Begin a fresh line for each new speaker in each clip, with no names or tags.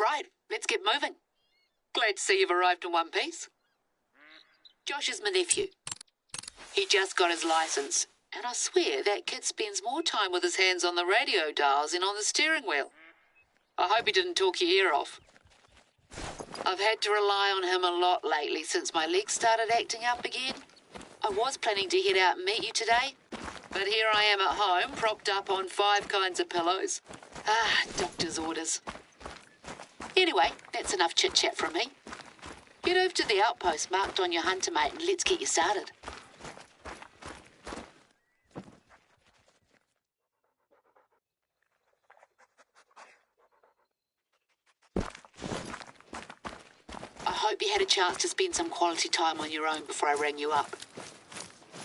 Right, let's get moving. Glad to see you've arrived in one piece. Josh is my nephew. He just got his licence, and I swear that kid spends more time with his hands on the radio dials than on the steering wheel. I hope he didn't talk your ear off. I've had to rely on him a lot lately since my legs started acting up again. I was planning to head out and meet you today, but here I am at home, propped up on 5 kinds of pillows. Doctor's orders. Anyway, that's enough chit-chat from me. Head over to the outpost marked on your hunter mate and let's get you started. I hope you had a chance to spend some quality time on your own before I rang you up.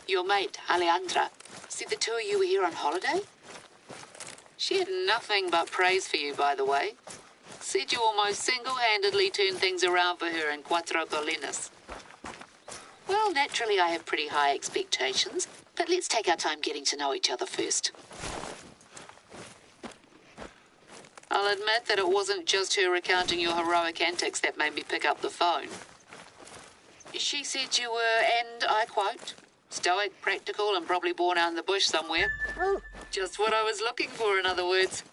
Your mate, Alejandra, said the two of you were here on holiday? She had nothing but praise for you, by the way. Said you almost single-handedly turned things around for her in Cuatro Colinas. Well, naturally I have pretty high expectations, but let's take our time getting to know each other first. I'll admit that it wasn't just her recounting your heroic antics that made me pick up the phone. She said you were, and I quote, stoic, practical, and probably born out in the bush somewhere. Just what I was looking for, in other words.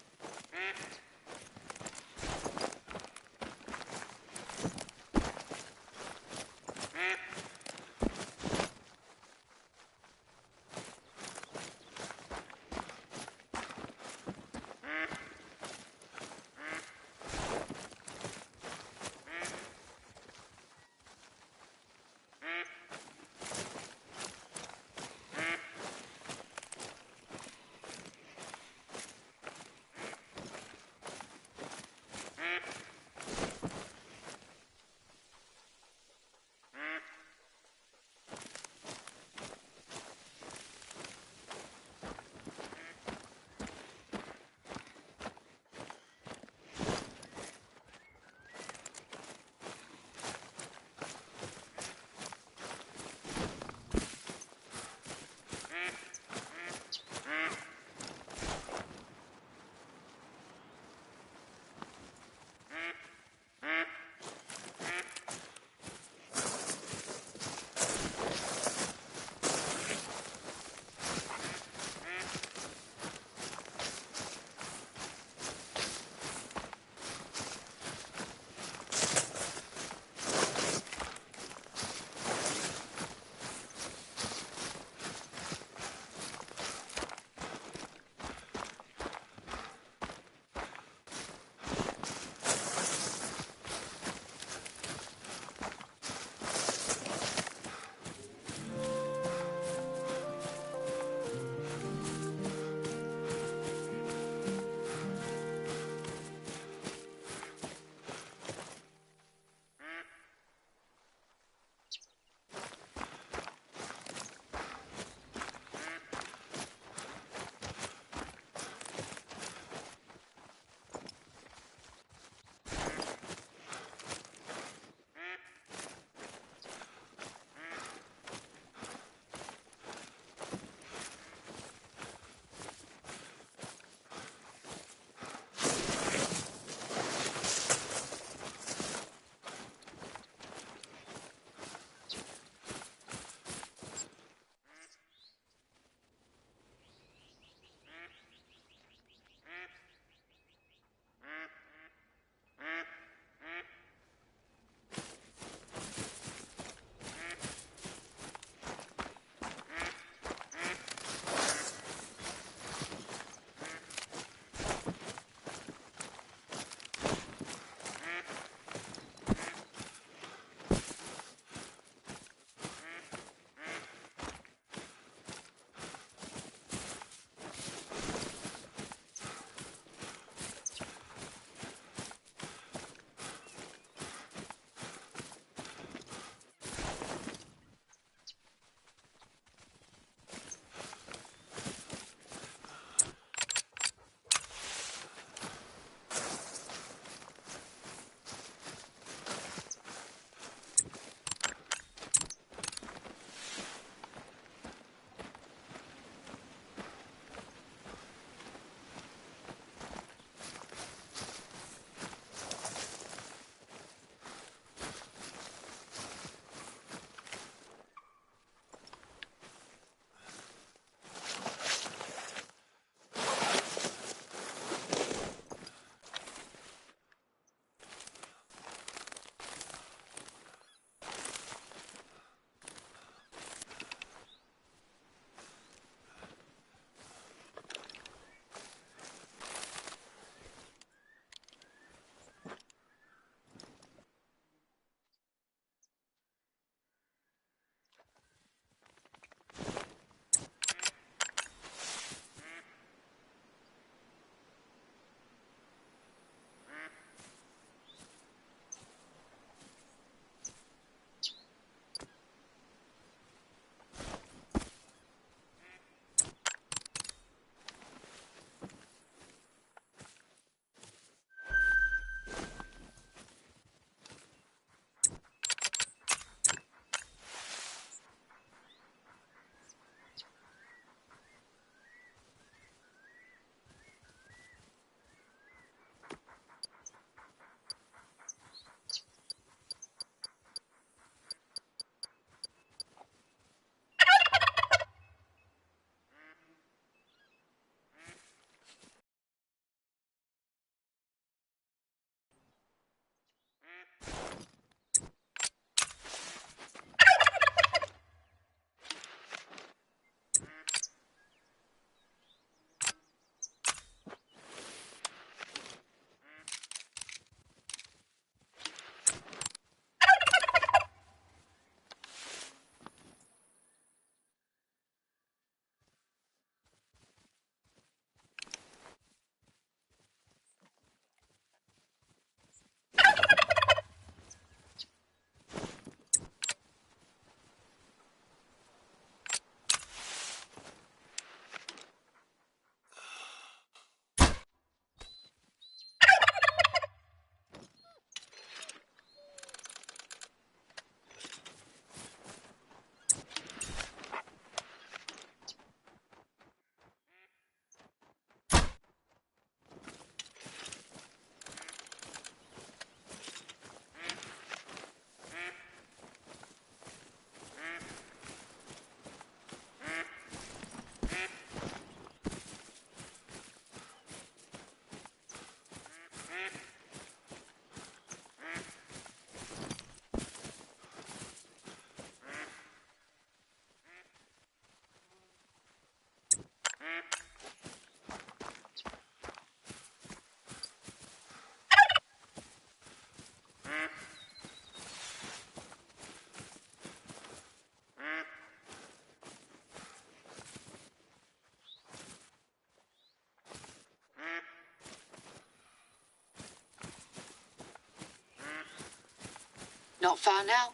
Not far now.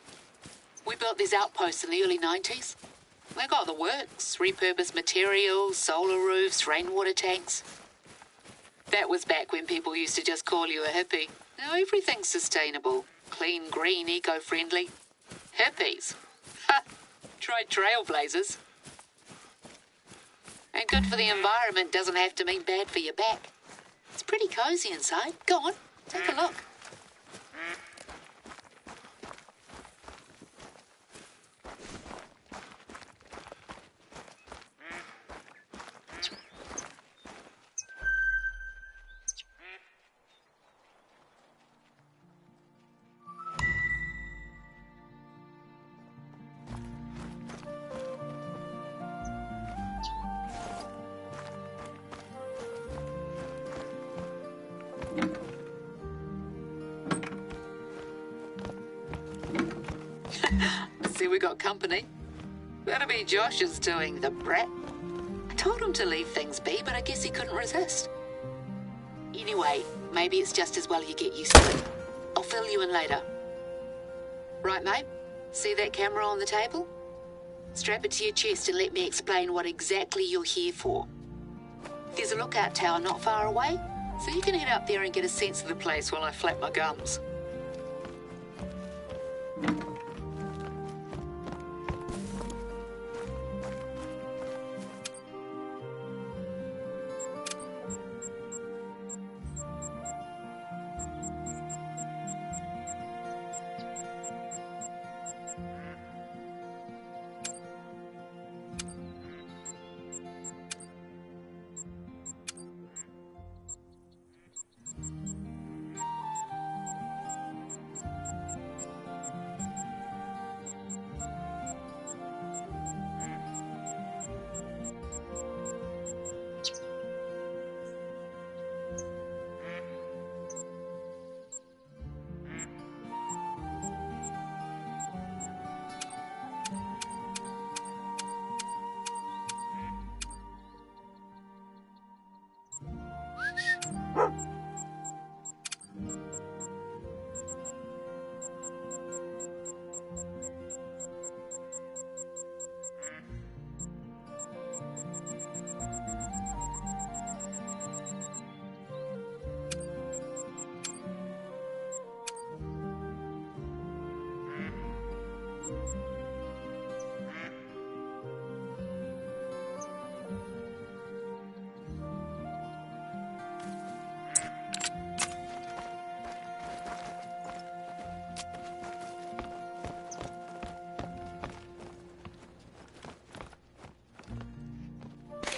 We built these outposts in the early 90s. They got the works, repurposed materials, solar roofs, rainwater tanks. That was back when people used to just call you a hippie. Now everything's sustainable, clean, green, eco-friendly. Hippies? Ha! Try trailblazers. And good for the environment doesn't have to mean bad for your back. It's pretty cozy inside. Go on, take a look. See, we got company. That'll be Josh's doing, the brat. I told him to leave things be, but I guess he couldn't resist. Anyway, maybe it's just as well you get used to it. I'll fill you in later. Right, mate? See that camera on the table? Strap it to your chest and let me explain what exactly you're here for. There's a lookout tower not far away, so you can head up there and get a sense of the place while I flap my gums.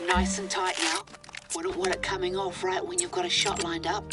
Nice and tight now. Wouldn't want it coming off right when you've got a shot lined up.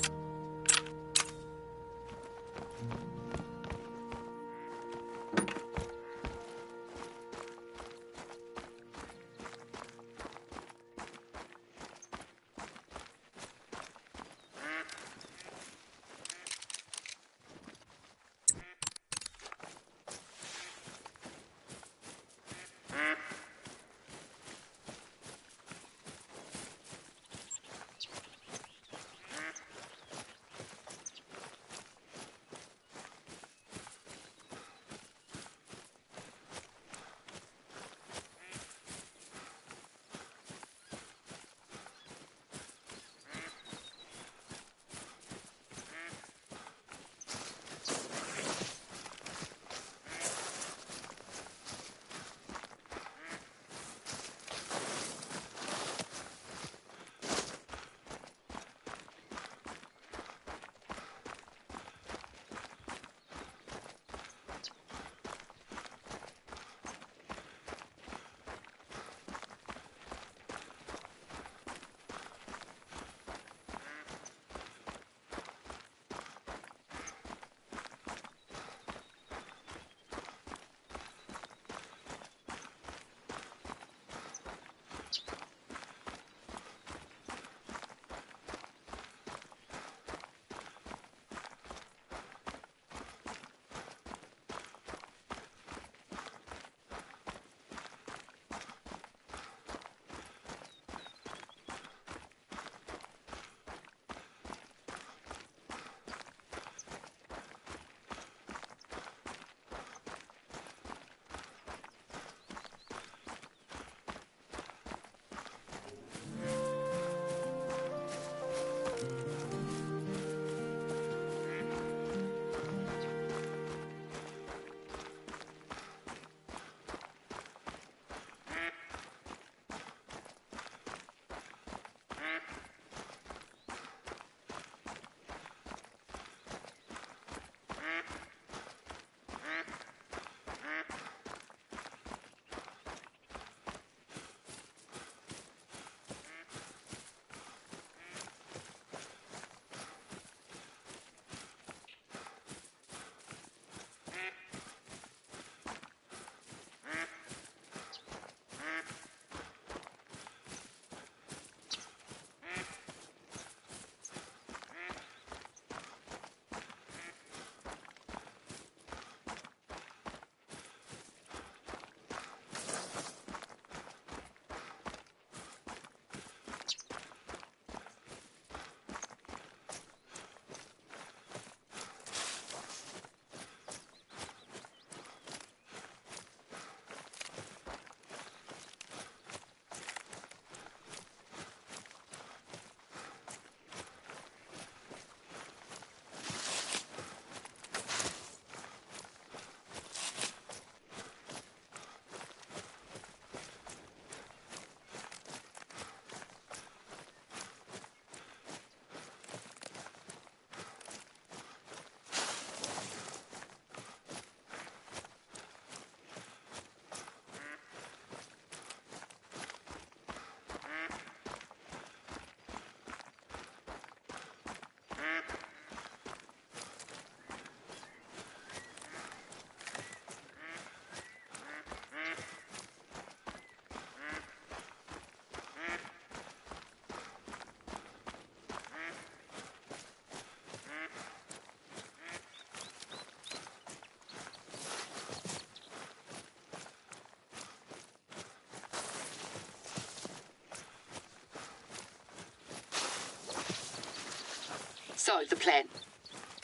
So, the plan.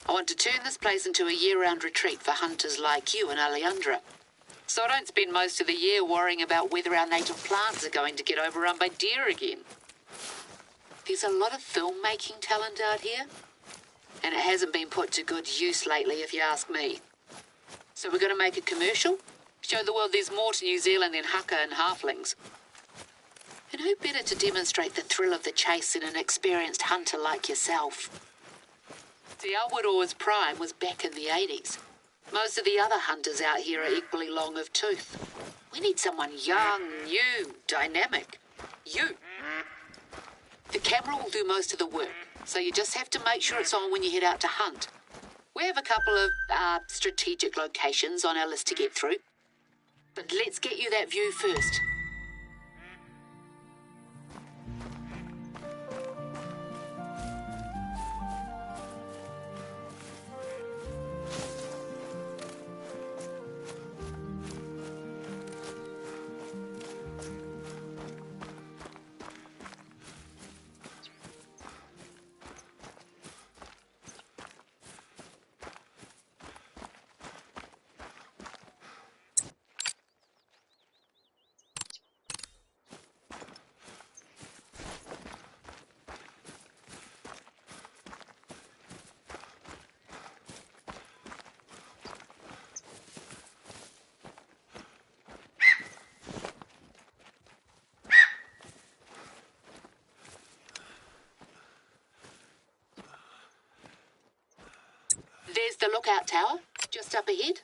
I want to turn this place into a year-round retreat for hunters like you and Alejandra. So I don't spend most of the year worrying about whether our native plants are going to get overrun by deer again. There's a lot of filmmaking talent out here, and it hasn't been put to good use lately, if you ask me. So we're going to make a commercial, show the world there's more to New Zealand than haka and halflings. And who better to demonstrate the thrill of the chase than an experienced hunter like yourself? See, our Woodall's prime was back in the 80s. Most of the other hunters out here are equally long of tooth. We need someone young, new, dynamic. You. The camera will do most of the work, so you just have to make sure it's on when you head out to hunt. We have a couple of strategic locations on our list to get through. But let's get you that view first. There's the lookout tower, just up ahead.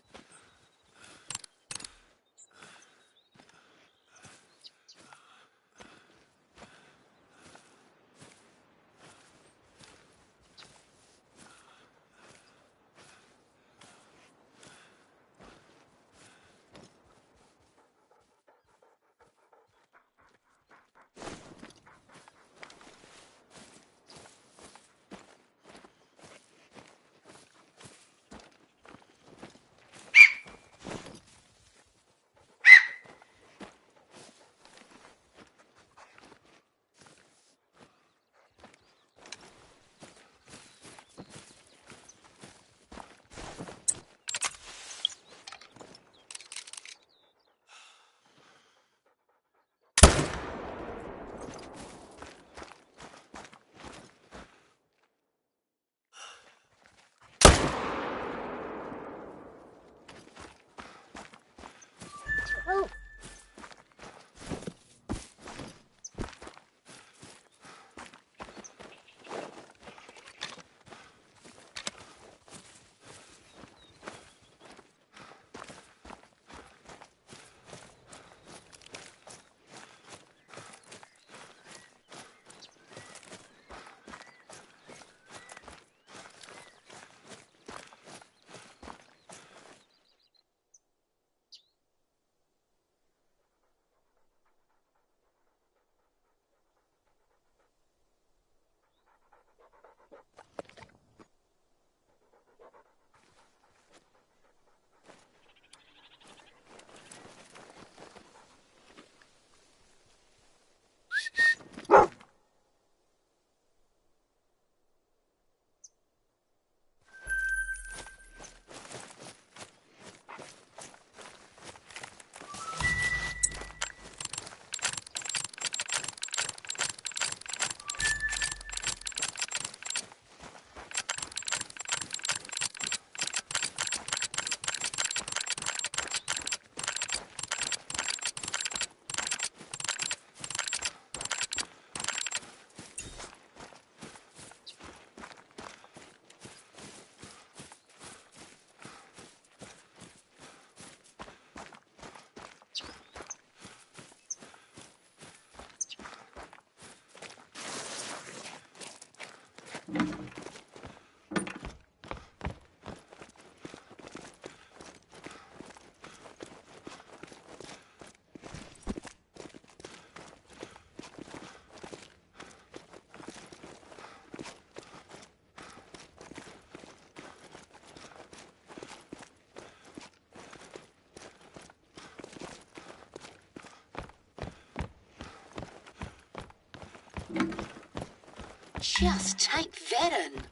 Just take that in.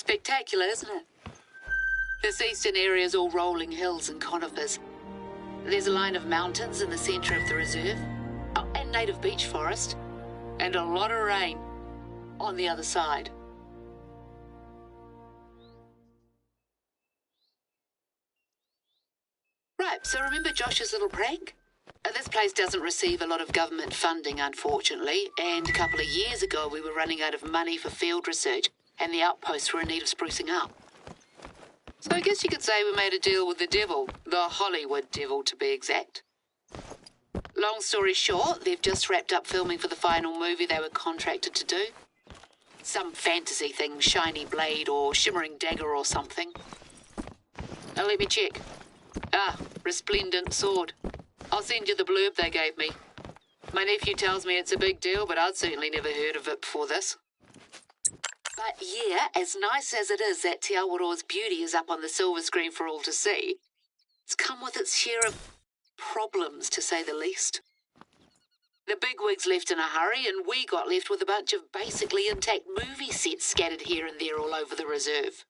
Spectacular, isn't it? This eastern area is all rolling hills and conifers. There's a line of mountains in the centre of the reserve, and native beech forest, and a lot of rain on the other side. Right, so remember Josh's little prank? This place doesn't receive a lot of government funding, unfortunately, and a couple of years ago we were running out of money for field research, and the outposts were in need of sprucing up. So I guess you could say we made a deal with the devil, the Hollywood devil to be exact. Long story short, they've just wrapped up filming for the final movie they were contracted to do. Some fantasy thing, shiny blade or shimmering dagger or something. Now let me check. Resplendent sword. I'll send you the blurb they gave me. My nephew tells me it's a big deal, but I'd certainly never heard of it before this. But yeah, as nice as it is that Te Awaroa's beauty is up on the silver screen for all to see, it's come with its share of problems, to say the least. The bigwigs left in a hurry, and we got left with a bunch of basically intact movie sets scattered here and there all over the reserve.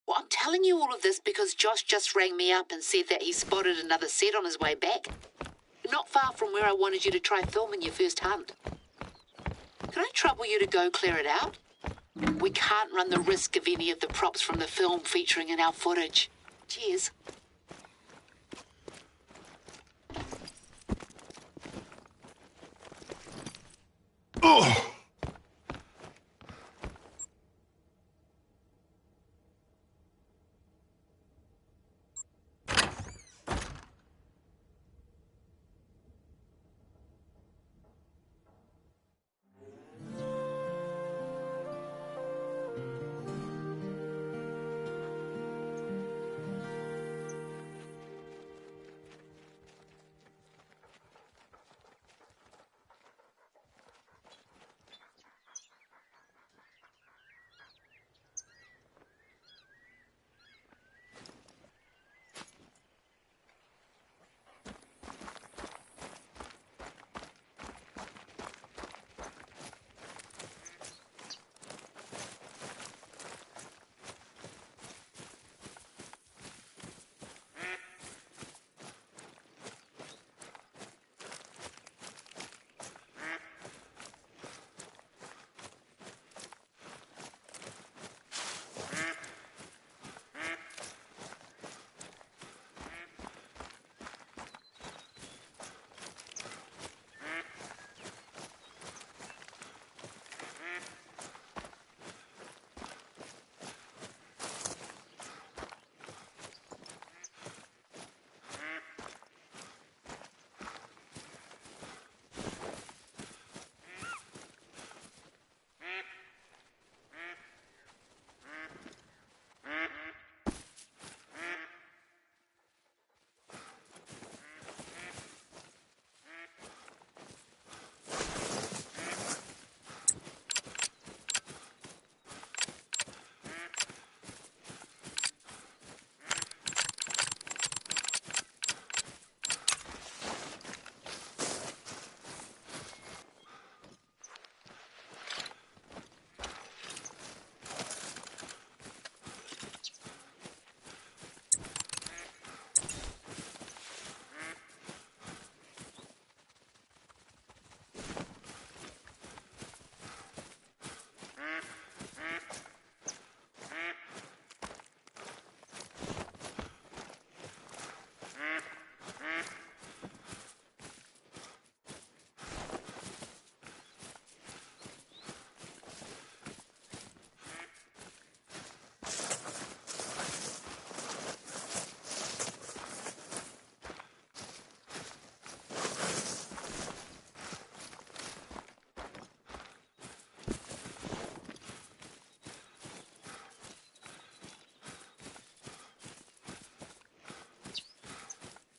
Well, I'm telling you all of this because Josh just rang me up and said that he spotted another set on his way back, not far from where I wanted you to try filming your first hunt. Can I trouble you to go clear it out? We can't run the risk of any of the props from the film featuring in our footage. Cheers.
Oh!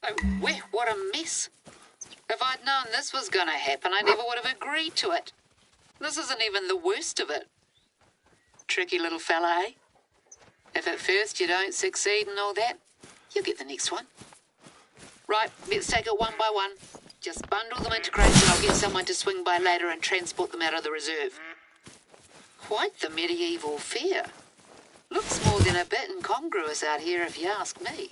Oh, what a mess. If I'd known this was going to happen, I never would have agreed to it. This isn't even the worst of it. Tricky little fella, eh? If at first you don't succeed and all that, you'll get the next one. Right, let's take it one by one. Just bundle them into crates and I'll get someone to swing by later and transport them out of the reserve. Quite the medieval fair. Looks more than a bit incongruous out here if you ask me.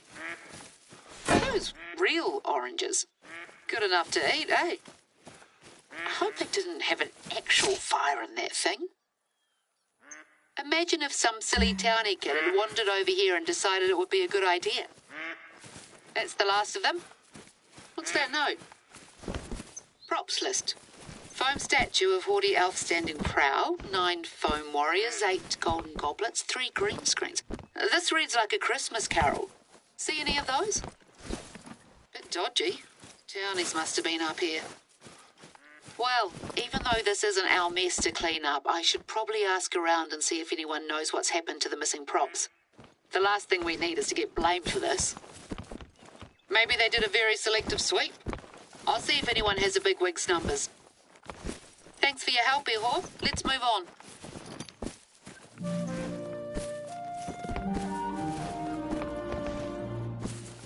Are those real oranges? Good enough to eat, eh? I hope they didn't have an actual fire in that thing. Imagine if some silly townie kid had wandered over here and decided it would be a good idea. That's the last of them. What's that note? Props list. Foam statue of haughty elf standing prow, 9 foam warriors, 8 golden goblets, 3 green screens. This reads like a Christmas carol. See any of those? Bit dodgy. Townies must have been up here. Well, even though this isn't our mess to clean up, I should probably ask around and see if anyone knows what's happened to the missing props. The last thing we need is to get blamed for this. Maybe they did a very selective sweep. I'll see if anyone has a big wig's numbers. Thanks for your help, Ehor. Let's move on.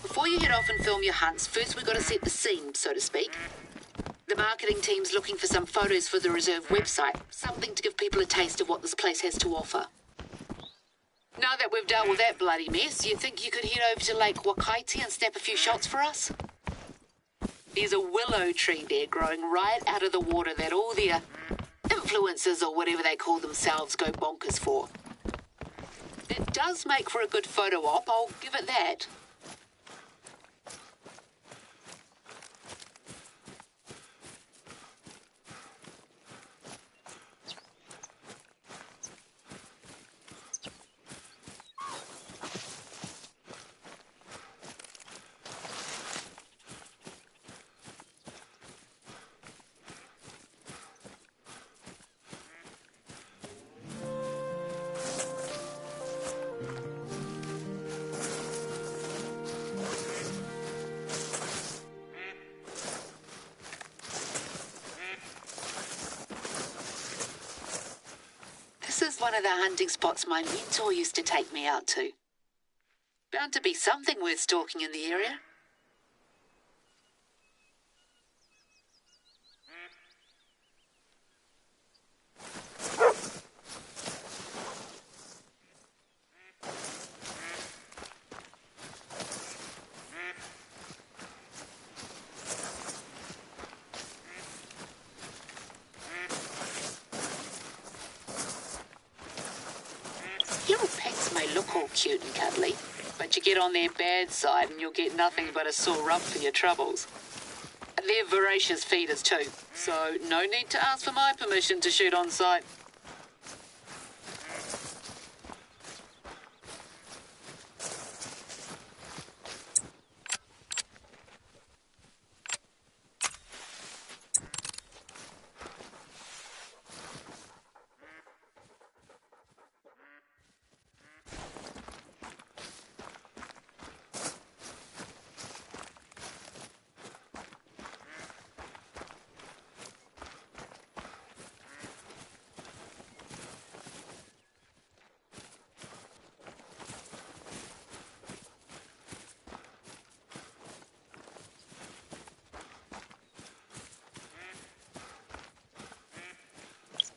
Before you head off and film your hunts, first we've got to set the scene, so to speak. The marketing team's looking for some photos for the reserve website, something to give people a taste of what this place has to offer. Now that we've dealt with that bloody mess, you think you could head over to Lake Wakaiti and snap a few shots for us? There's a willow tree there growing right out of the water that all the influencers or whatever they call themselves go bonkers for. It does make for a good photo op, I'll give it that. This is one of the hunting spots my mentor used to take me out to. Bound to be something worth stalking in the area. Little pets may look all cute and cuddly, but you get on their bad side and you'll get nothing but a sore rump for your troubles. They're voracious feeders too, so no need to ask for my permission to shoot on sight.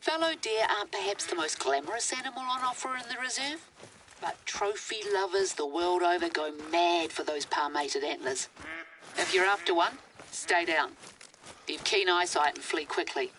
Fallow deer aren't perhaps the most glamorous animal on offer in the reserve, but trophy lovers the world over go mad for those palmated antlers. If you're after one, stay down. Have keen eyesight and flee quickly.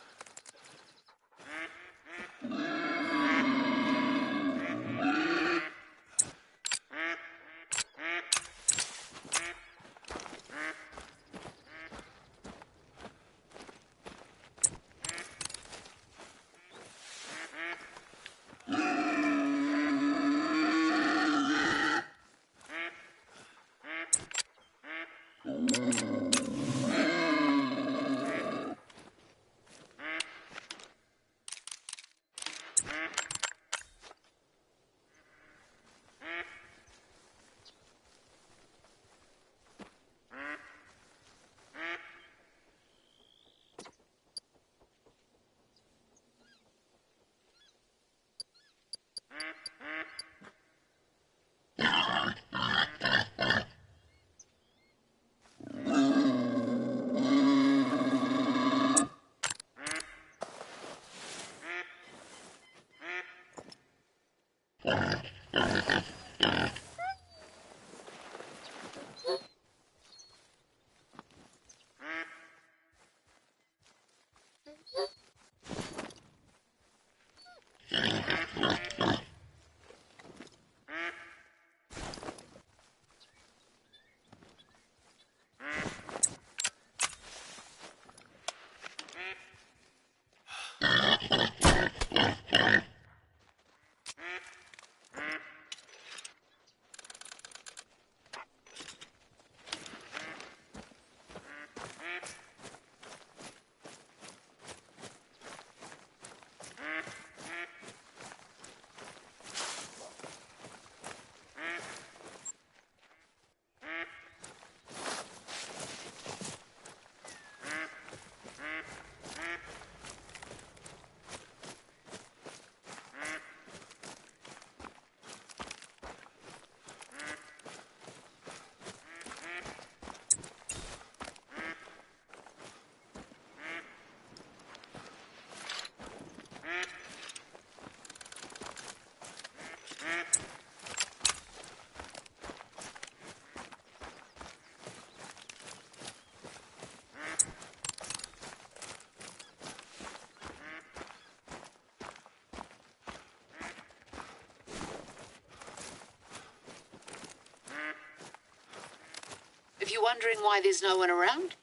If you're wondering why there's no one around,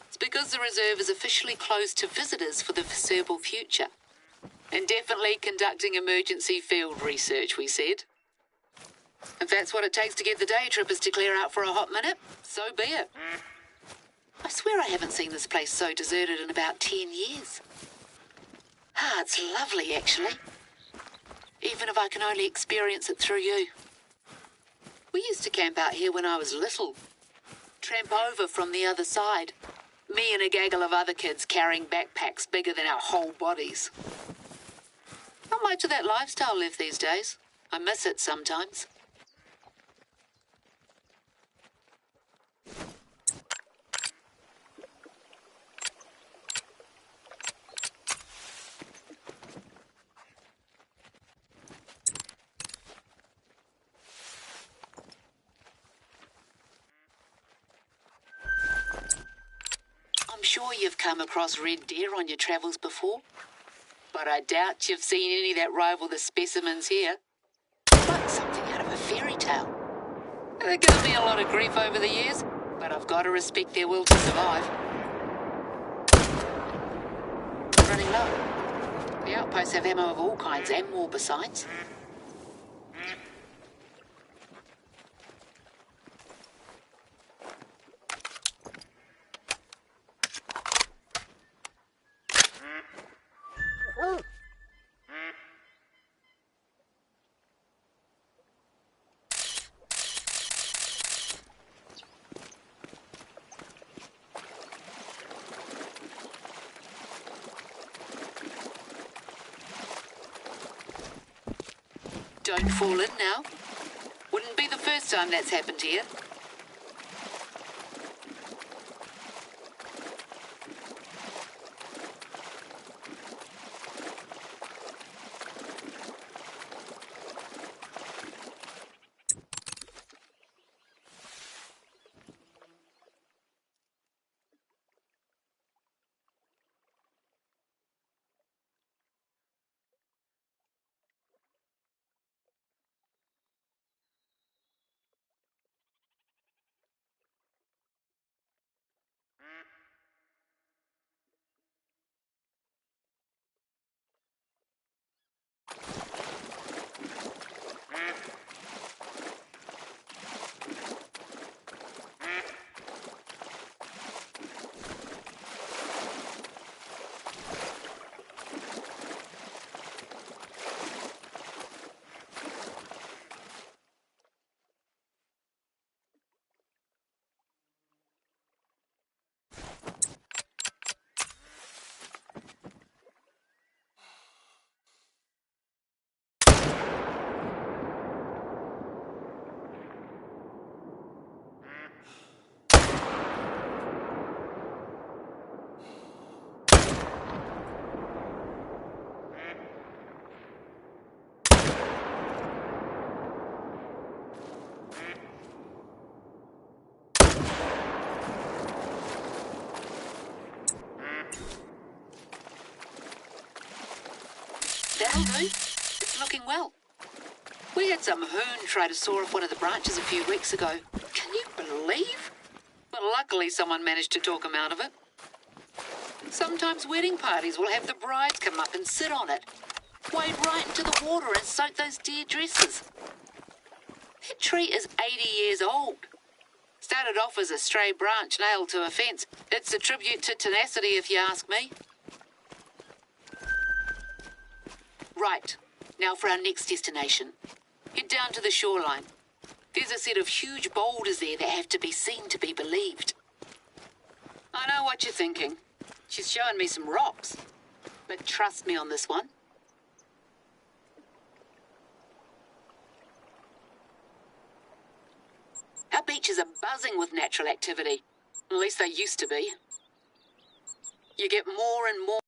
it's because the reserve is officially closed to visitors for the foreseeable future. And definitely conducting emergency field research, we said. If that's what it takes to get the day trippers to clear out for a hot minute, so be it. I swear I haven't seen this place so deserted in about 10 years. Ah, it's lovely, actually. Even if I can only experience it through you. We used to camp out here when I was little. Tramp over from the other side. Me and a gaggle of other kids carrying backpacks bigger than our whole bodies. Not much of that lifestyle left these days. I miss it sometimes. I'm sure you've come across red deer on your travels before, but I doubt you've seen any that rival the specimens here. It's like something out of a fairy tale. They've given me a lot of grief over the years, but I've got to respect their will to survive. Running low. The outposts have ammo of all kinds and more besides. Don't fall in now. Wouldn't be the first time that's happened here. That'll do. It's looking well. We had some hoon try to saw off one of the branches a few weeks ago. Can you believe? Well, luckily someone managed to talk him out of it. Sometimes wedding parties will have the brides come up and sit on it, wade right into the water and soak those dear dresses. That tree is 80 years old. Started off as a stray branch nailed to a fence. It's a tribute to tenacity, if you ask me. Right, now for our next destination. Head down to the shoreline. There's a set of huge boulders there that have to be seen to be believed. I know what you're thinking. She's showing me some rocks. But trust me on this one. Our beaches are buzzing with natural activity. At least they used to be. You get more and more